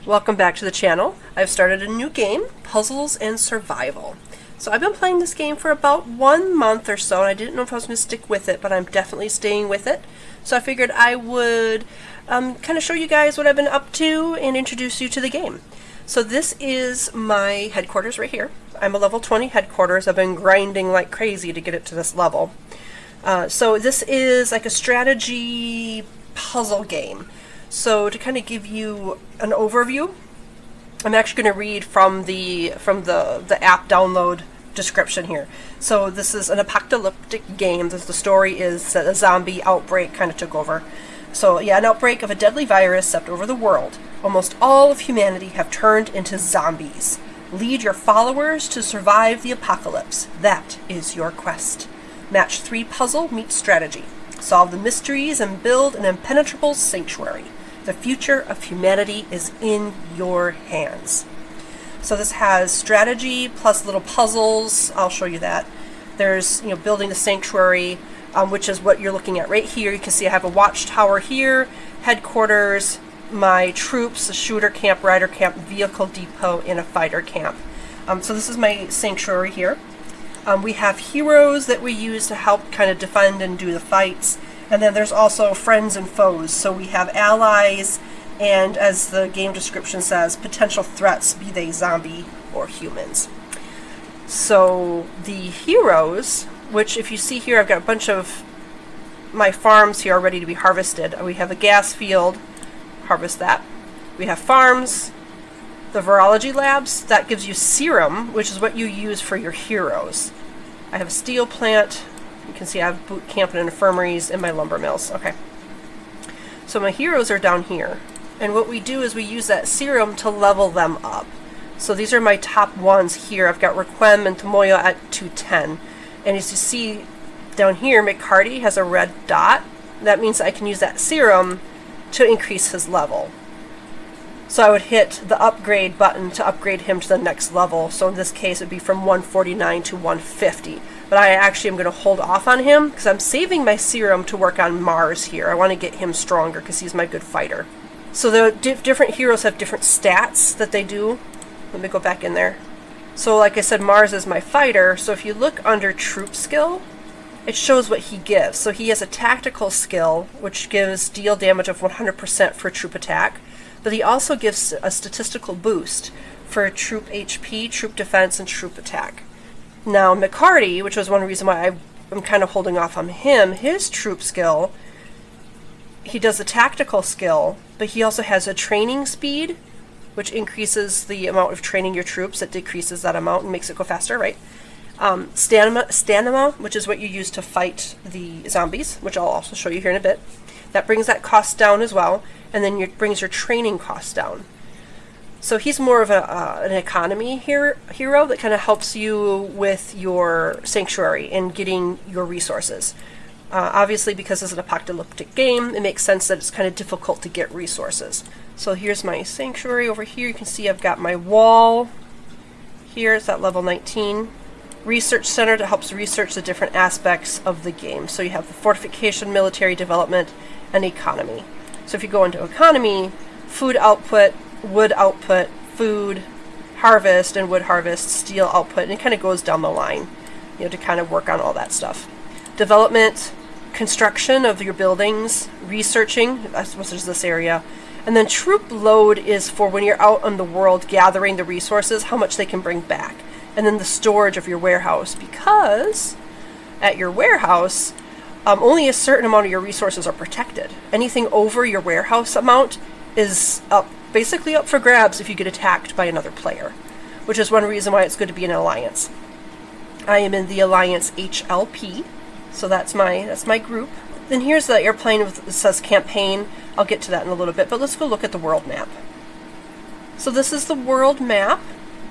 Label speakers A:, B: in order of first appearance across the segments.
A: Welcome back to the channel. I've started a new game, Puzzles and Survival. So I've been playing this game for about 1 month or so, and I didn't know if I was going to stick with it, but I'm definitely staying with it. So I figured I would kind of show you guys what I've been up to and introduce you to the game. So this is my headquarters right here. I'm a level 20 headquarters. I've been grinding like crazy to get it to this level. So this is like a strategy puzzle game. So to kind of give you an overview, I'm actually going to read from the app download description here. So this is an apocalyptic game. The story is that a zombie outbreak kind of took over. So yeah, an outbreak of a deadly virus swept over the world. Almost all of humanity have turned into zombies. Lead your followers to survive the apocalypse. That is your quest. Match 3 puzzle meets strategy. Solve the mysteries and build an impenetrable sanctuary. The future of humanity is in your hands. So this has strategy plus little puzzles. I'll show you that. There's, building the sanctuary, which is what you're looking at right here. You can see I have a watchtower here, headquarters, my troops, a shooter camp, rider camp, vehicle depot, and a fighter camp. So this is my sanctuary here. We have heroes that we use to help kind of defend and do the fights. And then there's also friends and foes. So we have allies and, as the game description says, potential threats, be they zombie or humans. So the heroes, which if you see here, I've got a bunch of my farms here ready to be harvested. We have a gas field, harvest that. We have farms, the virology labs, that gives you serum, which is what you use for your heroes. I have a steel plant. You can see I have boot camp and infirmaries in my lumber mills. Okay. So my heroes are down here. And what we do is we use that serum to level them up. So these are my top ones here. I've got Requiem and Tomoyo at 210. And as you see down here, McCarty has a red dot. That means I can use that serum to increase his level. So I would hit the upgrade button to upgrade him to the next level. So in this case, it would be from 149 to 150. But I actually am going to hold off on him because I'm saving my serum to work on Mars here. I want to get him stronger because he's my good fighter. So the different heroes have different stats that they do. Let me go back in there. So like I said, Mars is my fighter. So if you look under troop skill, it shows what he gives. So he has a tactical skill, which gives deal damage of 100% for troop attack. But he also gives a statistical boost for troop HP, troop defense, and troop attack. Now, McCarty, which was one reason why I'm kind of holding off on him, his troop skill, he does a tactical skill, but he also has a training speed, which increases the amount of training your troops. It decreases that amount and makes it go faster, right? Stamina, which is what you use to fight the zombies, which I'll also show you here in a bit. That brings that cost down as well, and then brings your training costs down. So he's more of an economy hero that kind of helps you with your sanctuary and getting your resources. Obviously, because it's an apocalyptic game, it makes sense that it's kind of difficult to get resources. So here's my sanctuary over here. You can see I've got my wall here. It's at level 19. Research center that helps research the different aspects of the game. So you have the fortification, military development, and economy. So if you go into economy, food output, wood output, food harvest, and wood harvest, steel output, and it kind of goes down the line, to kind of work on all that stuff. Development, construction of your buildings, researching, which is this area, and then troop load is for when you're out on the world gathering the resources, how much they can bring back, and then the storage of your warehouse, because at your warehouse, only a certain amount of your resources are protected. Anything over your warehouse amount is basically up for grabs if you get attacked by another player, which is one reason why it's good to be in an alliance. I am in the Alliance HLP, so that's my group. Then here's the airplane that says campaign. I'll get to that in a little bit, but let's go look at the world map. So this is the world map.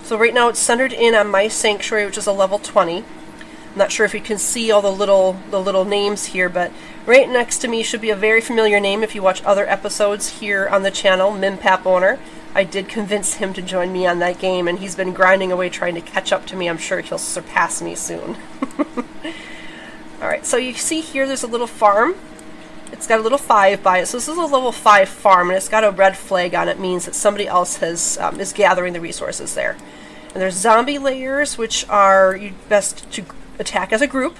A: So right now it's centered in on my sanctuary, which is a level 20. I'm not sure if you can see all the little names here, but right next to me should be a very familiar name if you watch other episodes here on the channel, Mimpap Owner. I did convince him to join me on that game, and he's been grinding away trying to catch up to me. I'm sure he'll surpass me soon. Alright, so you see here there's a little farm. It's got a little 5 by it, so this is a level 5 farm, and it's got a red flag on it. Means that somebody else has is gathering the resources there. And there's zombie layers, which are best to attack as a group.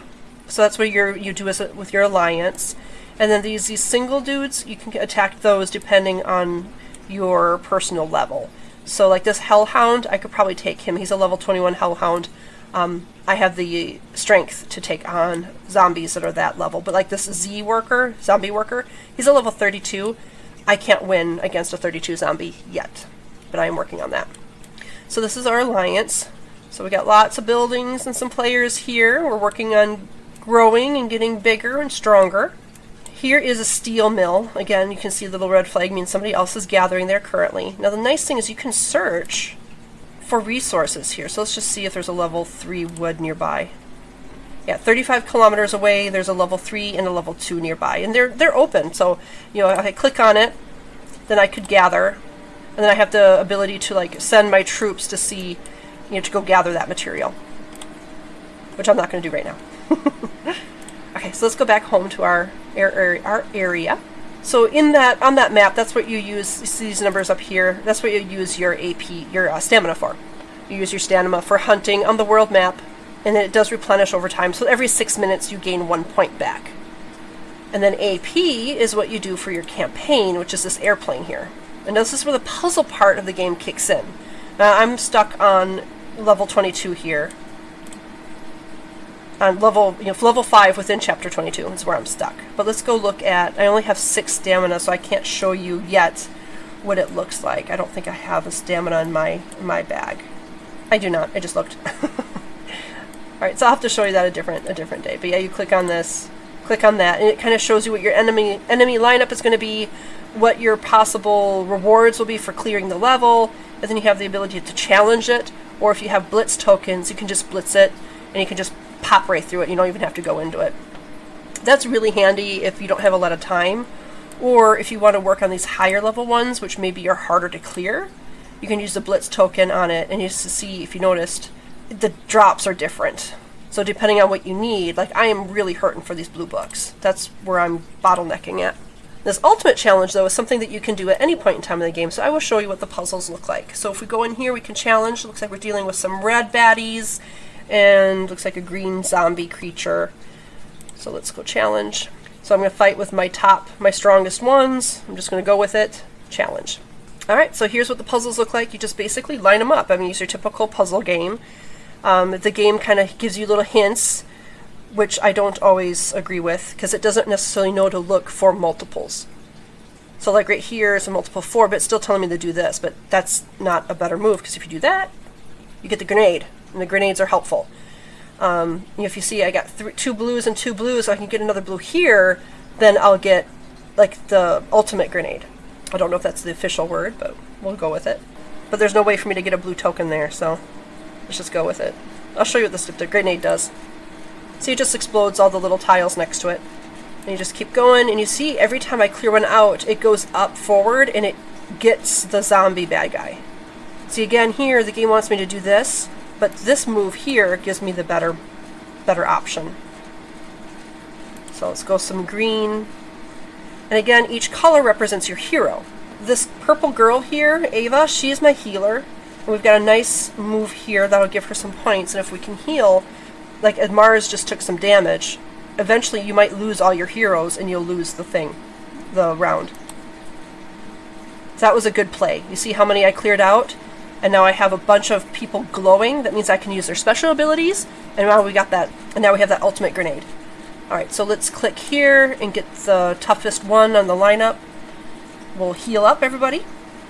A: So that's what you do with your alliance. And then these single dudes, you can attack those depending on your personal level. So like this Hellhound, I could probably take him. He's a level 21 Hellhound. I have the strength to take on zombies that are that level. But like this zombie worker, he's a level 32. I can't win against a 32 zombie yet, but I am working on that. So this is our alliance. So we got lots of buildings and some players here. We're working on growing and getting bigger and stronger. Here is a steel mill. Again, you can see the little red flag means somebody else is gathering there currently. Now the nice thing is you can search for resources here. So let's just see if there's a level 3 wood nearby. Yeah, 35 kilometers away, there's a level 3 and a level 2 nearby. And they're open. So, you know, if I click on it, then I could gather. And then I have the ability to like send my troops to see, you know, to go gather that material. Which I'm not going to do right now. Okay, so let's go back home to our area. So on that map, that's what you use. You see these numbers up here. That's what you use your AP, your stamina for. You use your stamina for hunting on the world map, and then it does replenish over time. So every 6 minutes you gain 1 point back. And then AP is what you do for your campaign, which is this airplane here. And this is where the puzzle part of the game kicks in. Now I'm stuck on level 22 here. On level 5 within chapter 22 is where I'm stuck. But let's go look at, I only have 6 stamina, so I can't show you yet what it looks like. I don't think I have a stamina in my bag. I do not, I just looked. Alright, so I'll have to show you that a different day. But yeah, you click on this, click on that, and it kind of shows you what your enemy lineup is going to be, what your possible rewards will be for clearing the level, and then you have the ability to challenge it, or if you have blitz tokens, you can just blitz it, and you can just pop right through it. You don't even have to go into it. That's really handy if you don't have a lot of time, or if you want to work on these higher level ones, which maybe are harder to clear. You can use the blitz token on it, and just to see if you noticed, the drops are different. So depending on what you need, like I am really hurting for these blue books. That's where I'm bottlenecking at. This ultimate challenge, though, is something that you can do at any point in time in the game, so I will show you what the puzzles look like. So if we go in here, we can challenge. It looks like we're dealing with some red baddies, and looks like a green zombie creature. So let's go challenge. So I'm going to fight with my strongest ones. I'm just going to go with it. Challenge. Alright, so here's what the puzzles look like. You just basically line them up. I mean, it's your typical puzzle game. The game kind of gives you little hints, which I don't always agree with, because it doesn't necessarily know to look for multiples. So like right here is a multiple 4, but it's still telling me to do this, but that's not a better move, because if you do that, you get the grenade. And the grenades are helpful. If you see I got 2 blues and 2 blues, so I can get another blue here, then I'll get like the ultimate grenade. I don't know if that's the official word, but we'll go with it. But there's no way for me to get a blue token there, so let's just go with it. I'll show you what the grenade does. See, it just explodes all the little tiles next to it. And you just keep going, and you see every time I clear one out, it goes up forward, and it gets the zombie bad guy. See, again, here, the game wants me to do this, but this move here gives me the better option. So let's go some green. And again, each color represents your hero. This purple girl here, Ava, she is my healer. And we've got a nice move here that'll give her some points. And if we can heal, like Mars just took some damage, eventually you might lose all your heroes and you'll lose the round. So that was a good play. You see how many I cleared out? And now I have a bunch of people glowing. That means I can use their special abilities. And now we got that. And now we have that ultimate grenade. Alright, so let's click here and get the toughest one on the lineup. We'll heal up everybody.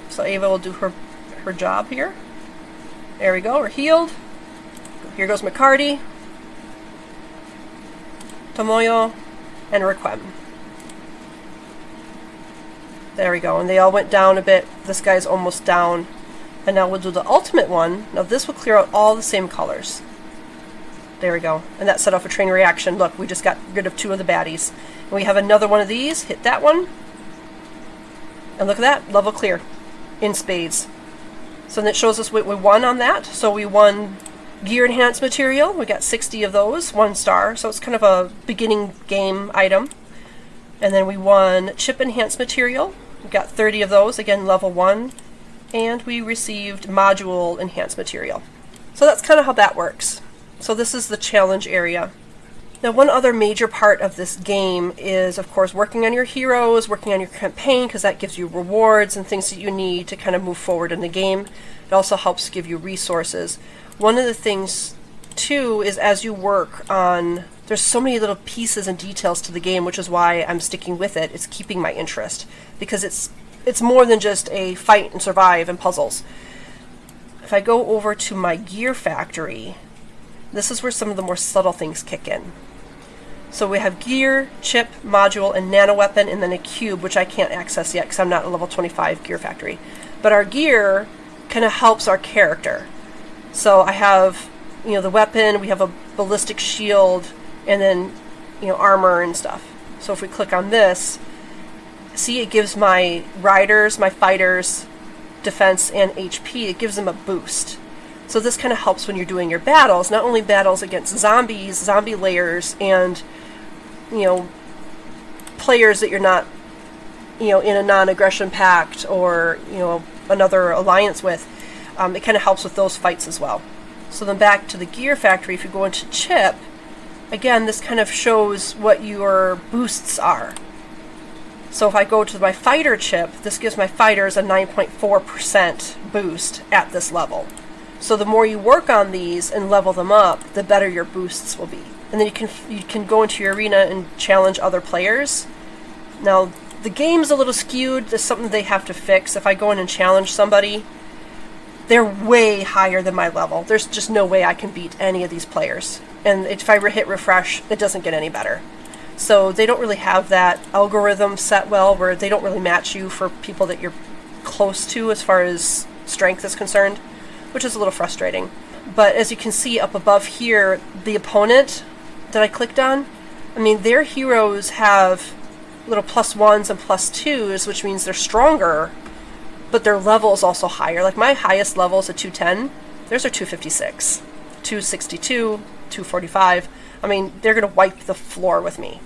A: So Ava will do her job here. There we go, we're healed. Here goes McCarty, Tomoyo, and Requiem. There we go, and they all went down a bit. This guy's almost down. And now we'll do the ultimate one. Now this will clear out all the same colors. There we go. And that set off a train reaction. Look, we just got rid of 2 of the baddies. And we have another one of these. Hit that one. And look at that. Level clear. In spades. So then it shows us what we won on that. So we won gear enhanced material. We got 60 of those. 1 star. So it's kind of a beginning game item. And then we won chip enhanced material. We got 30 of those, again level 1. And we received module enhanced material. So that's kind of how that works. So this is the challenge area. Now, one other major part of this game is, of course, working on your heroes, working on your campaign, because that gives you rewards and things that you need to kind of move forward in the game. It also helps give you resources. One of the things, too, is as you work on, there's so many little pieces and details to the game, which is why I'm sticking with it. It's keeping my interest, because it's more than just a fight and survive and puzzles. If I go over to my gear factory, this is where some of the more subtle things kick in. So we have gear, chip, module, and nano weapon, and then a cube, which I can't access yet because I'm not a level 25 gear factory. But our gear kind of helps our character. So I have, the weapon, we have a ballistic shield, and then, armor and stuff. So if we click on this, see, it gives my riders, my fighters, defense, and HP. It gives them a boost. So this kind of helps when you're doing your battles, not only battles against zombies, zombie layers, and players that you're not, in a non-aggression pact or, another alliance with. It kind of helps with those fights as well. So then back to the gear factory, if you go into chip, again, this kind of shows what your boosts are. So if I go to my fighter chip, this gives my fighters a 9.4% boost at this level. So the more you work on these and level them up, the better your boosts will be. And then you can go into your arena and challenge other players. Now, the game's a little skewed. There's something they have to fix. If I go in and challenge somebody, they're way higher than my level. There's just no way I can beat any of these players. And if I hit refresh, it doesn't get any better. So they don't really have that algorithm set well, where they don't really match you for people that you're close to as far as strength is concerned, which is a little frustrating. But as you can see up above here, the opponent that I clicked on, their heroes have little +1s and +2s, which means they're stronger, but their level is also higher. Like my highest level is a 210. Theirs are 256, 262, 245. They're going to wipe the floor with me.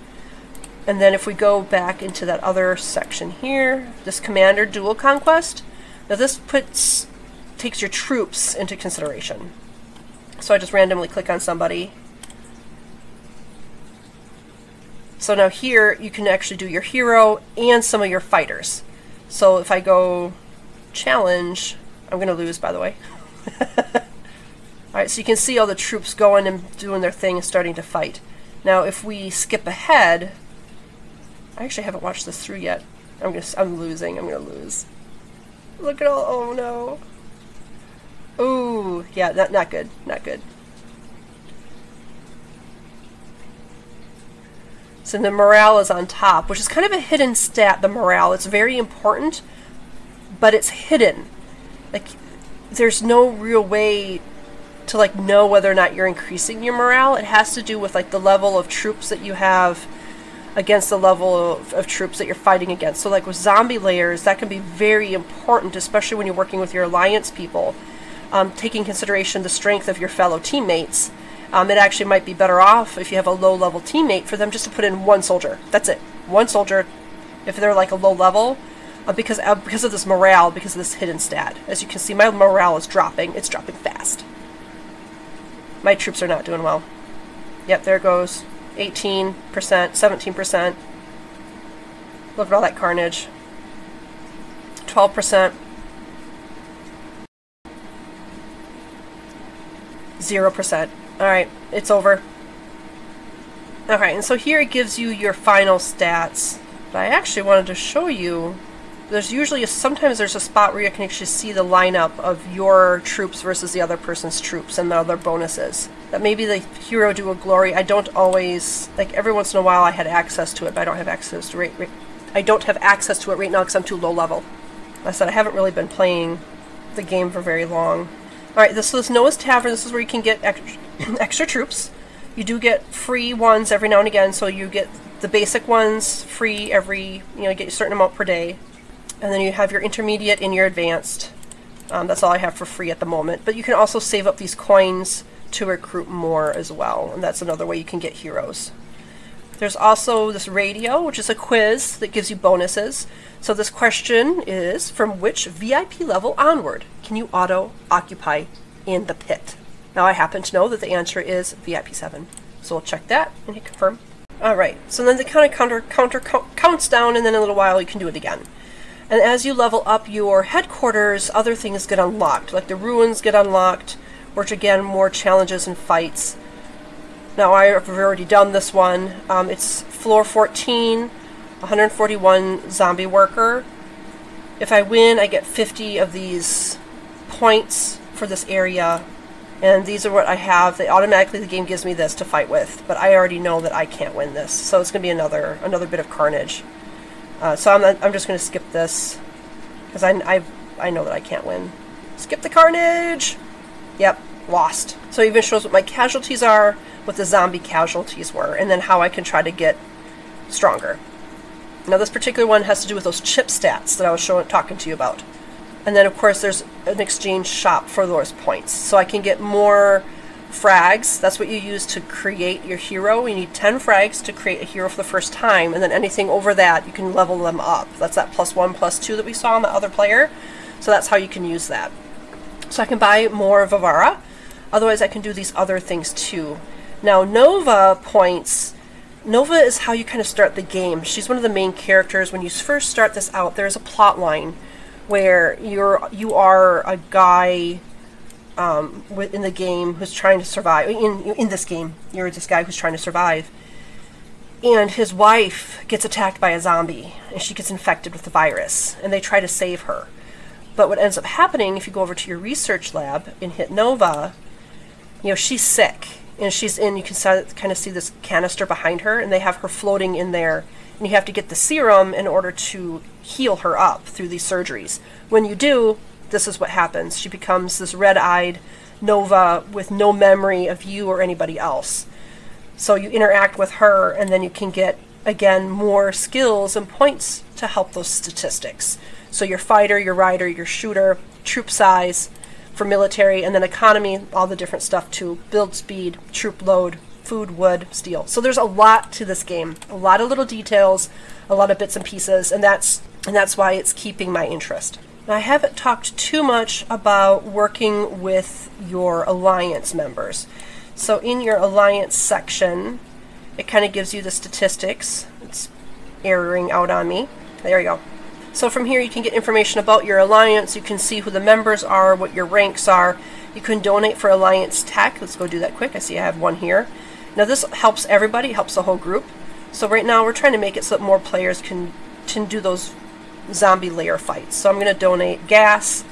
A: And then if we go back into that other section here, this Commander Dual Conquest, now this takes your troops into consideration. So I just randomly click on somebody. So now here you can actually do your hero and some of your fighters. So if I go challenge, I'm going to lose, by the way. Alright, so you can see all the troops going and doing their thing and starting to fight. Now if we skip ahead, I actually haven't watched this through yet. I'm losing. I'm going to lose. Look at all, oh no. Ooh, yeah, not good, not good. So the morale is on top, which is kind of a hidden stat, the morale. It's very important, but it's hidden. Like, there's no real way to know whether or not you're increasing your morale. It has to do with the level of troops that you have against the level of troops that you're fighting against. So with zombie layers, that can be very important, especially when you're working with your alliance people. Taking consideration the strength of your fellow teammates. It actually might be better off if you have a low-level teammate for them just to put in one soldier. That's it. One soldier, if they're a low level, because of this morale, because of this hidden stat. As you can see, my morale is dropping. It's dropping fast. My troops are not doing well. Yep, there it goes. 18%, 17%. Look at all that carnage. 12%. 0%. Alright, it's over. Alright, and so here it gives you your final stats. But I actually wanted to show you, sometimes there's a spot where you can actually see the lineup of your troops versus the other person's troops and the other bonuses. That maybe the Hero Dual Glory, I don't always, every once in a while I had access to it, but I don't have access to it right now because I'm too low level. Like I said, I haven't really been playing the game for very long. Alright, this is Noah's Tavern. This is where you can get extra troops. You do get free ones every now and again, so you get the basic ones free every, you get a certain amount per day. And then you have your intermediate and your advanced. That's all I have for free at the moment. But you can also save up these coins to recruit more as well. And that's another way you can get heroes. There's also this radio, which is a quiz that gives you bonuses. So this question is, from which VIP level onward can you auto-occupy in the pit? Now I happen to know that the answer is VIP 7. So we'll check that and hit confirm. Alright, so then the counter counts down, and then in a little while you can do it again. And as you level up your headquarters, other things get unlocked, like the ruins get unlocked, which again, more challenges and fights. Now I've already done this one. It's floor 14, 141 zombie worker. If I win, I get 50 of these points for this area. And these are what I have. The game gives me this to fight with, but I already know that I can't win this, so it's going to be another bit of carnage. So I'm just going to skip this because I know that I can't win. Skip the carnage. Yep, lost. So it even shows what my casualties are, what the zombie casualties were, and then how I can try to get stronger. Now this particular one has to do with those chip stats that I was talking to you about. And then, of course, there's an exchange shop for those points. So I can get more frags. That's what you use to create your hero. You need 10 frags to create a hero for the first time. And then anything over that, you can level them up. That's that +1, +2 that we saw on the other player. So that's how you can use that. So I can buy more Vivara. Otherwise, I can do these other things too. Now, Nova points. Nova is how you kind of start the game. She's one of the main characters. When you first start this out, there's a plot line where you are a guy in the game who's trying to survive. In this game, you're this guy who's trying to survive, and his wife gets attacked by a zombie, and she gets infected with the virus, and they try to save her. But what ends up happening, if you go over to your research lab and hit Nova, she's sick, and she's in. You can kind of see this canister behind her, and they have her floating in there. And you have to get the serum in order to heal her up through these surgeries. When you do, this is what happens. She becomes this red-eyed Nova with no memory of you or anybody else. So you interact with her, and then you can get, again, more skills and points to help those statistics. So your fighter, your rider, your shooter, troop size for military, and then economy, all the different stuff too. Build speed, troop load, food, wood, steel. So there's a lot to this game, a lot of little details, a lot of bits and pieces, and that's why it's keeping my interest. Now, I haven't talked too much about working with your alliance members. So in your alliance section, it kind of gives you the statistics. It's erroring out on me. There you go. So from here you can get information about your alliance. You can see who the members are, what your ranks are. You can donate for alliance tech. Let's go do that quick. I see I have one here. Now this helps everybody, helps the whole group. So right now we're trying to make it so that more players can do those zombie layer fights. So I'm going to donate gas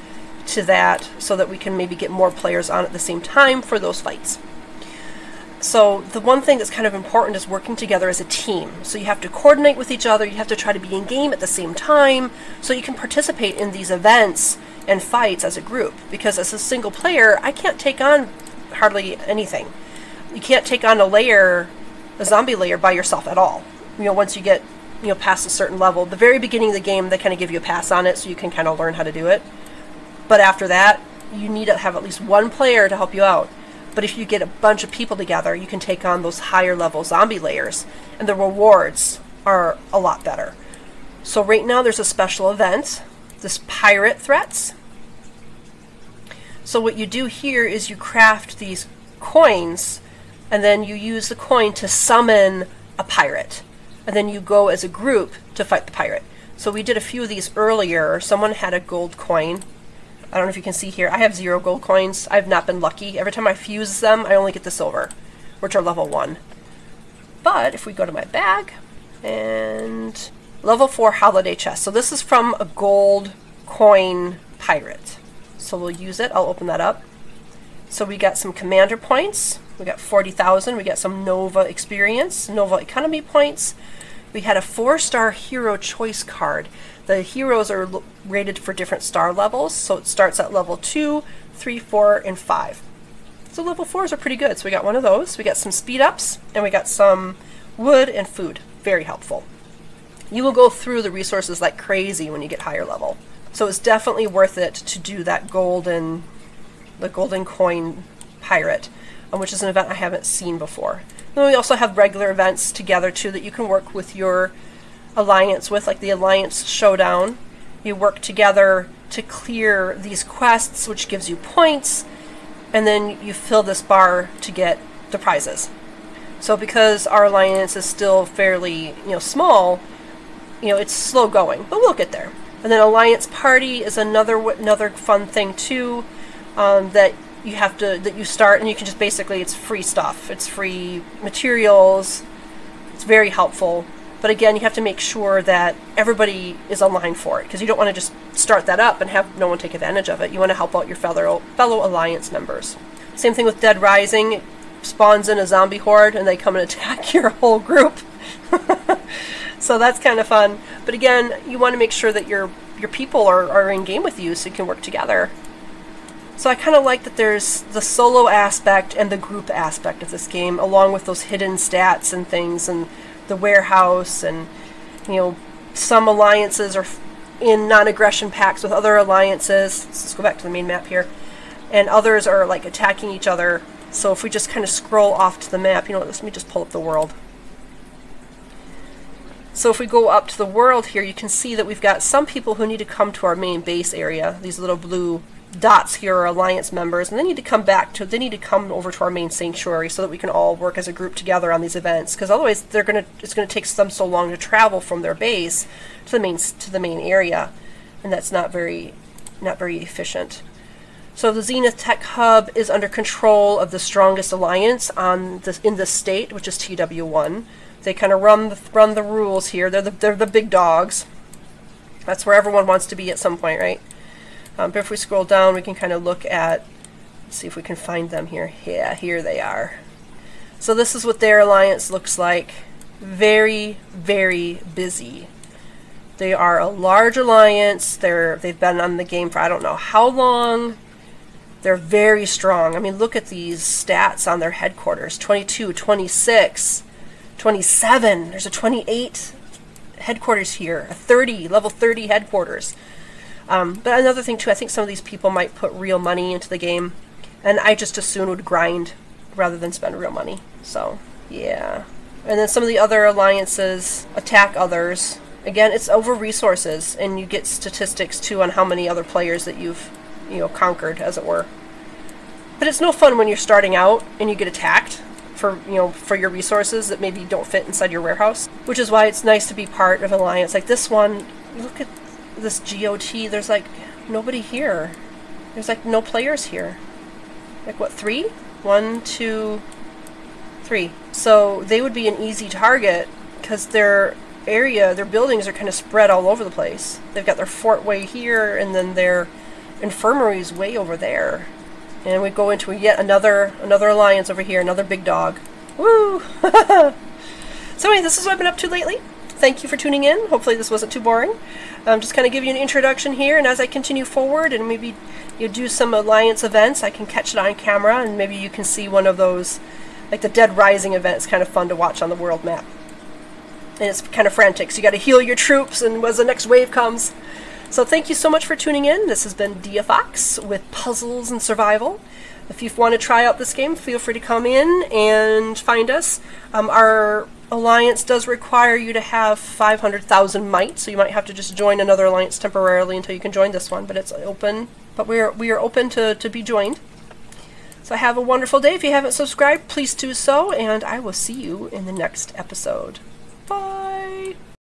A: to that so that we can maybe get more players on at the same time for those fights. So the one thing that's kind of important is working together as a team. So you have to coordinate with each other, you have to try to be in game at the same time so you can participate in these events and fights as a group. Because as a single player, I can't take on hardly anything. You can't take on a zombie layer by yourself at all. Once you get past a certain level. The very beginning of the game, they kind of give you a pass on it so you can kind of learn how to do it. But after that, you need to have at least one player to help you out. But if you get a bunch of people together, you can take on those higher level zombie layers, and the rewards are a lot better. So right now there's a special event, this pirate threats. So what you do here is you craft these coins, and then you use the coin to summon a pirate. And then you go as a group to fight the pirate. So we did a few of these earlier. Someone had a gold coin. I don't know if you can see here. I have 0 gold coins. I've not been lucky. Every time I fuse them, I only get the silver, which are level 1. But if we go to my bag, and level 4 holiday chest. So this is from a gold coin pirate. So we'll use it. I'll open that up. So we got some commander points. We got 40,000. We got some Nova experience, Nova economy points. We had a 4-star hero choice card. The heroes are rated for different star levels, so it starts at level 2, 3, 4, and 5. So level 4s are pretty good. So we got one of those. We got some speed ups, and we got some wood and food. Very helpful. You will go through the resources like crazy when you get higher level. So it's definitely worth it to do that the golden coin pirate, which is an event I haven't seen before. Then we also have regular events together too that you can work with your alliance with, like the Alliance Showdown. You work together to clear these quests, which gives you points, and then you fill this bar to get the prizes. So because our alliance is still fairly, small, it's slow going, but we'll get there. And then Alliance Party is another fun thing too, that you start, and you can just basically, it's free stuff. It's free materials. It's very helpful. But again, you have to make sure that everybody is aligned for it, because you don't want to just start that up and have no one take advantage of it. You want to help out your fellow Alliance members. Same thing with Dead Rising. It spawns in a zombie horde, and they come and attack your whole group. So that's kind of fun. But again, you want to make sure that your people are in game with you so you can work together. So I kind of like that there's the solo aspect and the group aspect of this game, along with those hidden stats and things, and the warehouse, and some alliances are in non-aggression pacts with other alliances. Let's go back to the main map here. And others are like attacking each other. So if we just kind of scroll off to the map, let me just pull up the world. So if we go up to the world here, you can see that we've got some people who need to come to our main base area. These little blue dots here are alliance members, and they need to come over to our main sanctuary so that we can all work as a group together on these events, because otherwise it's going to take them so long to travel from their base to the main area, and that's not very efficient. So the Zenith Tech Hub is under control of the strongest alliance in this state, which is TW1. They kind of run the rules here. They're the big dogs. That's where everyone wants to be at some point, right? But if we scroll down, we can kind of look at, see if we can find them here. Yeah, here they are. So this is what their alliance looks like. Very, very busy. They are a large alliance. They've been on the game for I don't know how long. They're very strong. I mean, look at these stats on their headquarters. 22, 26, 27. There's a 28 headquarters here. A 30, level 30 headquarters. But another thing too, I think some of these people might put real money into the game, and I just as soon would grind rather than spend real money. So yeah. And then some of the other alliances attack others. Again, it's over resources, and you get statistics too on how many other players that you've conquered, as it were. But it's no fun when you're starting out and you get attacked for your resources that maybe don't fit inside your warehouse, which is why it's nice to be part of an alliance like this one. Look at this GOT, there's like nobody here. There's like no players here. Like what, 3? 1, 2, 3. So they would be an easy target because their buildings are kind of spread all over the place. They've got their fort way here, and then their infirmaries way over there. And we go into yet another alliance over here, another big dog. Woo! So anyway, this is what I've been up to lately. Thank you for tuning in. Hopefully this wasn't too boring. Just kind of give you an introduction here, and as I continue forward and maybe you do some alliance events, I can catch it on camera, and maybe you can see one of those, like the Dead Rising event. It's kind of fun to watch on the world map. And it's kind of frantic, so you got to heal your troops and as the next wave comes. So thank you so much for tuning in. This has been DeaFox with Puzzles and Survival. If you want to try out this game, feel free to come in and find us. Our alliance does require you to have 500,000 might, so you might have to just join another alliance temporarily until you can join this one, but it's open. But we are open to be joined. So have a wonderful day. If you haven't subscribed, please do so, and I will see you in the next episode. Bye!